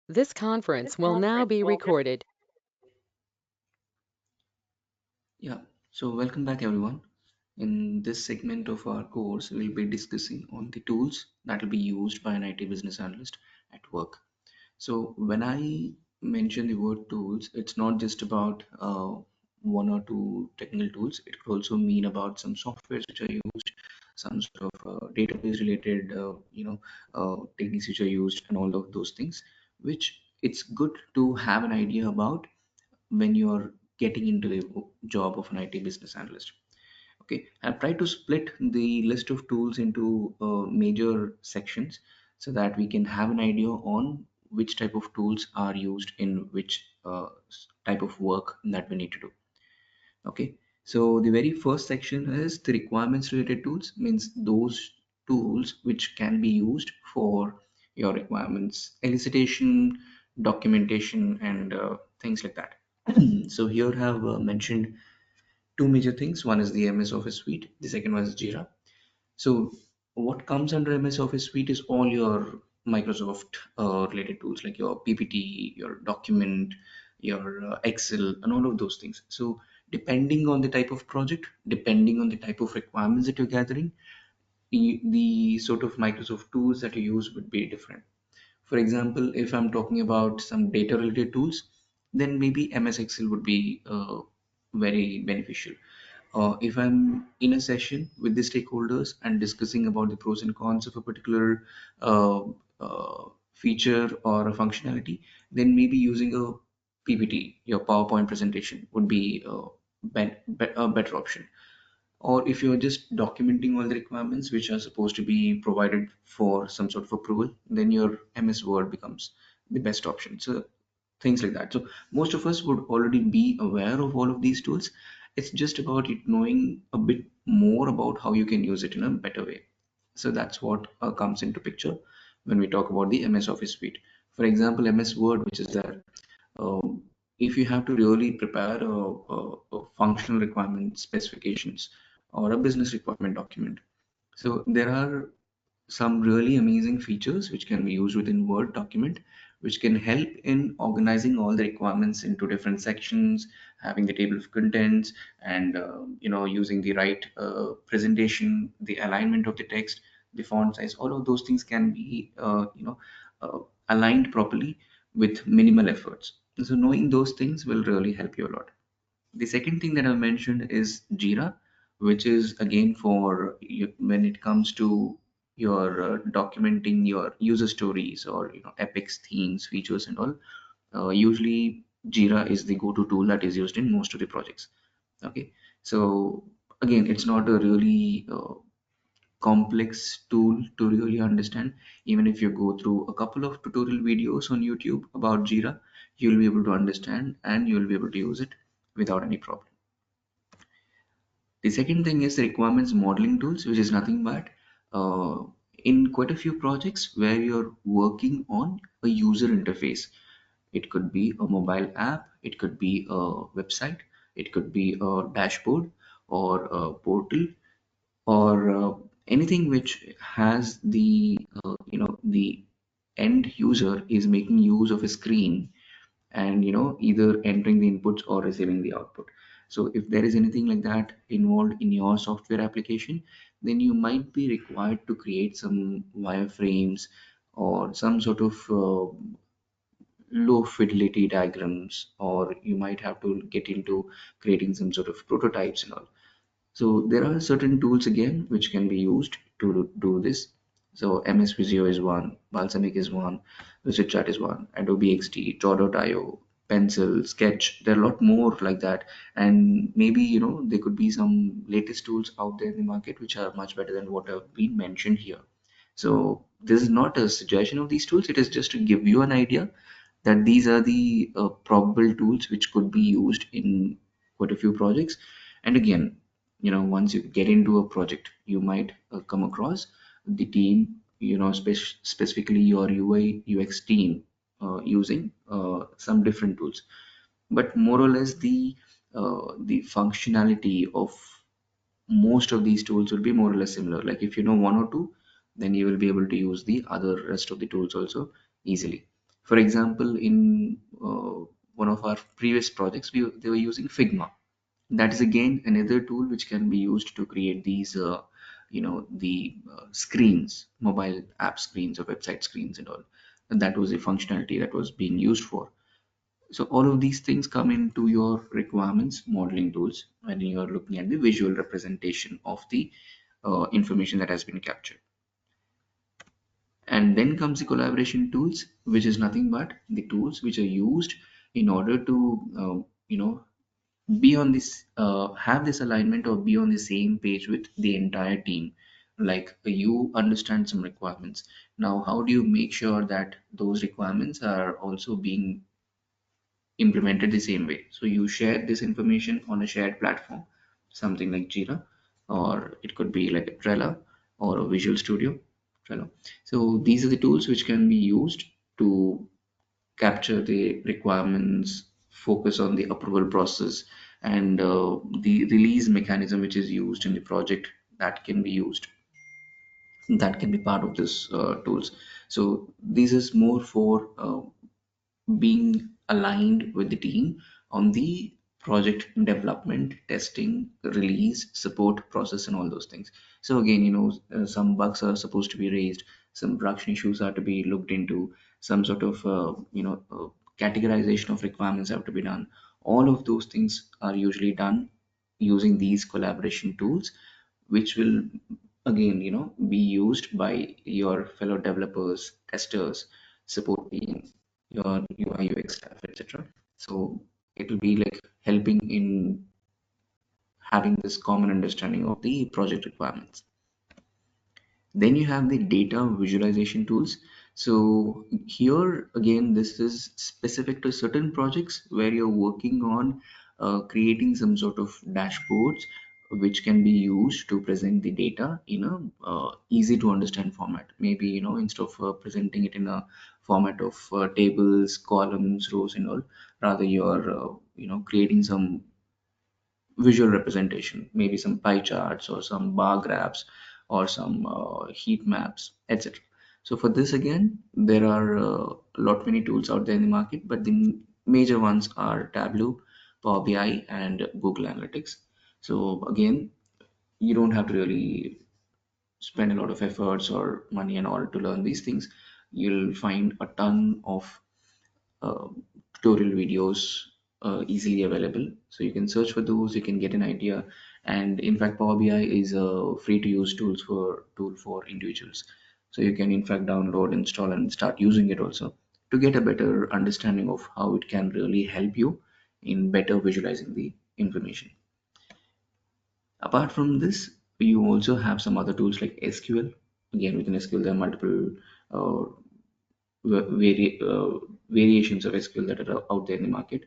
This conference will now be recorded. Yeah, so welcome back everyone. In this segment of our course, we'll be discussing on the tools that will be used by an IT business analyst at work. So when I mention the word tools, it's not just about one or two technical tools. It could also mean about some softwares which are used, some sort of database related, techniques which are used, and all of those things, which it's good to have an idea about when you're getting into the job of an IT business analyst. Okay, I've tried to split the list of tools into major sections so that we can have an idea on which type of tools are used in which type of work that we need to do. Okay, so the very first section is the requirements related tools, means those tools which can be used for your requirements elicitation, documentation, and things like that. So here I have mentioned two major things. One is the MS Office Suite. The second one is Jira. So what comes under MS Office Suite is all your Microsoft related tools like your PPT, your document, your Excel, and all of those things. So depending on the type of project, depending on the type of requirements that you're gathering, the sort of Microsoft tools that you use would be different. For example, if I'm talking about some data related tools, then maybe MS Excel would be very beneficial. If I'm in a session with the stakeholders and discussing about the pros and cons of a particular uh, feature or a functionality, then maybe using a PPT, your PowerPoint presentation, would be a better option. Or if you're just documenting all the requirements which are supposed to be provided for some sort of approval, then your MS Word becomes the best option. So things like that. So most of us would already be aware of all of these tools. It's just about it knowing a bit more about how you can use it in a better way. So that's what comes into picture when we talk about the MS Office suite. For example, MS Word, which is there. If you have to really prepare a functional requirement specifications or a business requirement document, so there are some really amazing features which can be used within Word document, which can help in organizing all the requirements into different sections, having the table of contents, and using the right presentation, the alignment of the text, the font size. All of those things can be uh, aligned properly with minimal efforts. So knowing those things will really help you a lot. The second thing that I mentioned is Jira, which is again for you, when it comes to your documenting your user stories or epics, themes, features, and all. Usually, Jira is the go-to tool that is used in most of the projects. Okay, so again, it's not a really complex tool to really understand. Even if you go through a couple of tutorial videos on YouTube about Jira, you'll be able to understand and you'll be able to use it without any problem. The second thing is the requirements modeling tools, which is nothing but in quite a few projects where you're working on a user interface. It could be a mobile app, it could be a website, it could be a dashboard or a portal or anything which has the end user is making use of a screen and either entering the inputs or receiving the output. So if there is anything like that involved in your software application, then you might be required to create some wireframes or some sort of low fidelity diagrams, or you might have to get into creating some sort of prototypes and all. So there are certain tools again which can be used to do this. So MS Visio is one, Balsamic is one, VisitChat is one, Adobe XD, Draw.io, Pencil, Sketch. There are a lot more like that, and maybe there could be some latest tools out there in the market which are much better than what have been mentioned here. So this is not a suggestion of these tools; it is just to give you an idea that these are the probable tools which could be used in quite a few projects. And again, once you get into a project, you might come across the team, specifically your UI UX team using some different tools, but more or less the functionality of most of these tools will be more or less similar. Like if you know one or two, then you will be able to use the other rest of the tools also easily. For example, in one of our previous projects, they were using Figma. That is again another tool which can be used to create these the screens, mobile app screens or website screens and all. And that was a functionality that was being used for. So all of these things come into your requirements modeling tools when you are looking at the visual representation of the information that has been captured. And then comes the collaboration tools, which is nothing but the tools which are used in order to be on this have this alignment or be on the same page with the entire team. Like you understand some requirements. Now how do you make sure that those requirements are also being implemented the same way? So you share this information on a shared platform, something like Jira, or it could be like a Trello or a Visual Studio. Trello. So these are the tools which can be used to capture the requirements, focus on the approval process, and the release mechanism which is used in the project, that can be used. That can be part of this tools. So this is more for being aligned with the team on the project development, testing, release, support process, and all those things. So again, some bugs are supposed to be raised, some production issues are to be looked into, some sort of categorization of requirements have to be done. All of those things are usually done using these collaboration tools, which will again be used by your fellow developers, testers, support team, your UI UX staff, etc. So it will be like helping in having this common understanding of the project requirements. Then you have the data visualization tools. So here again, this is specific to certain projects where you're working on creating some sort of dashboards which can be used to present the data in a easy to understand format. Maybe instead of presenting it in a format of tables, columns, rows, and all, rather you're creating some visual representation, maybe some pie charts or some bar graphs or some heat maps, etc. So for this again, there are a lot many tools out there in the market, but the major ones are Tableau, Power BI, and Google Analytics. So again, you don't have to really spend a lot of efforts or money and all to learn these things. You'll find a ton of uh, tutorial videos easily available. So you can search for those, you can get an idea. And in fact, Power BI is a free to use tool for individuals. So you can in fact download, install, and start using it also to get a better understanding of how it can really help you in better visualizing the information. Apart from this, you also have some other tools like SQL. Again, within SQL, there are multiple uh, variations of SQL that are out there in the market.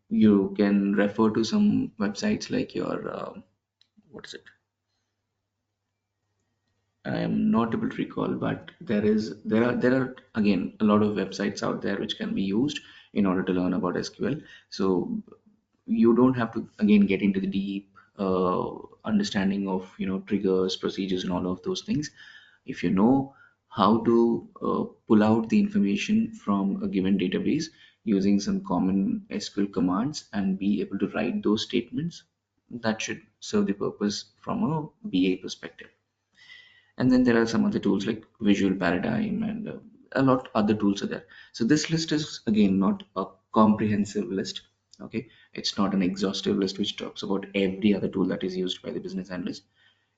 You can refer to some websites like your what is it? I am not able to recall, but there are again a lot of websites out there which can be used in order to learn about SQL. So you don't have to again get into the deep understanding of triggers, procedures, and all of those things. If you know how to pull out the information from a given database using some common SQL commands and be able to write those statements, that should serve the purpose from a BA perspective. And then there are some other tools like Visual Paradigm and a lot other tools are there. So this list is again not a comprehensive list. Okay, it's not an exhaustive list which talks about every other tool that is used by the business analyst.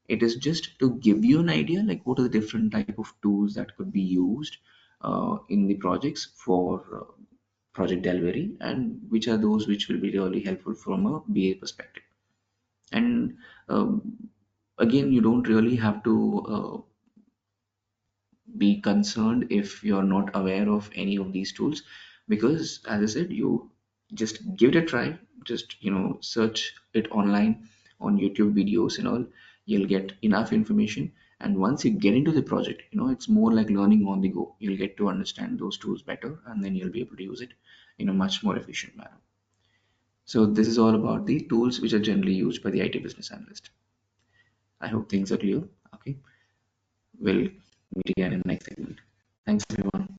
It is just to give you an idea like what are the different type of tools that could be used in the projects for project delivery, and which are those which will be really helpful from a BA perspective. And again, you don't really have to be concerned if you're not aware of any of these tools, because as I said, you just give it a try. Just search it online on YouTube videos and all. You'll get enough information, and once you get into the project, it's more like learning on the go. You'll get to understand those tools better, and then you'll be able to use it in a much more efficient manner. So this is all about the tools which are generally used by the IT business analyst. I hope things are clear. Okay, we'll meet again in the next segment. Thanks everyone.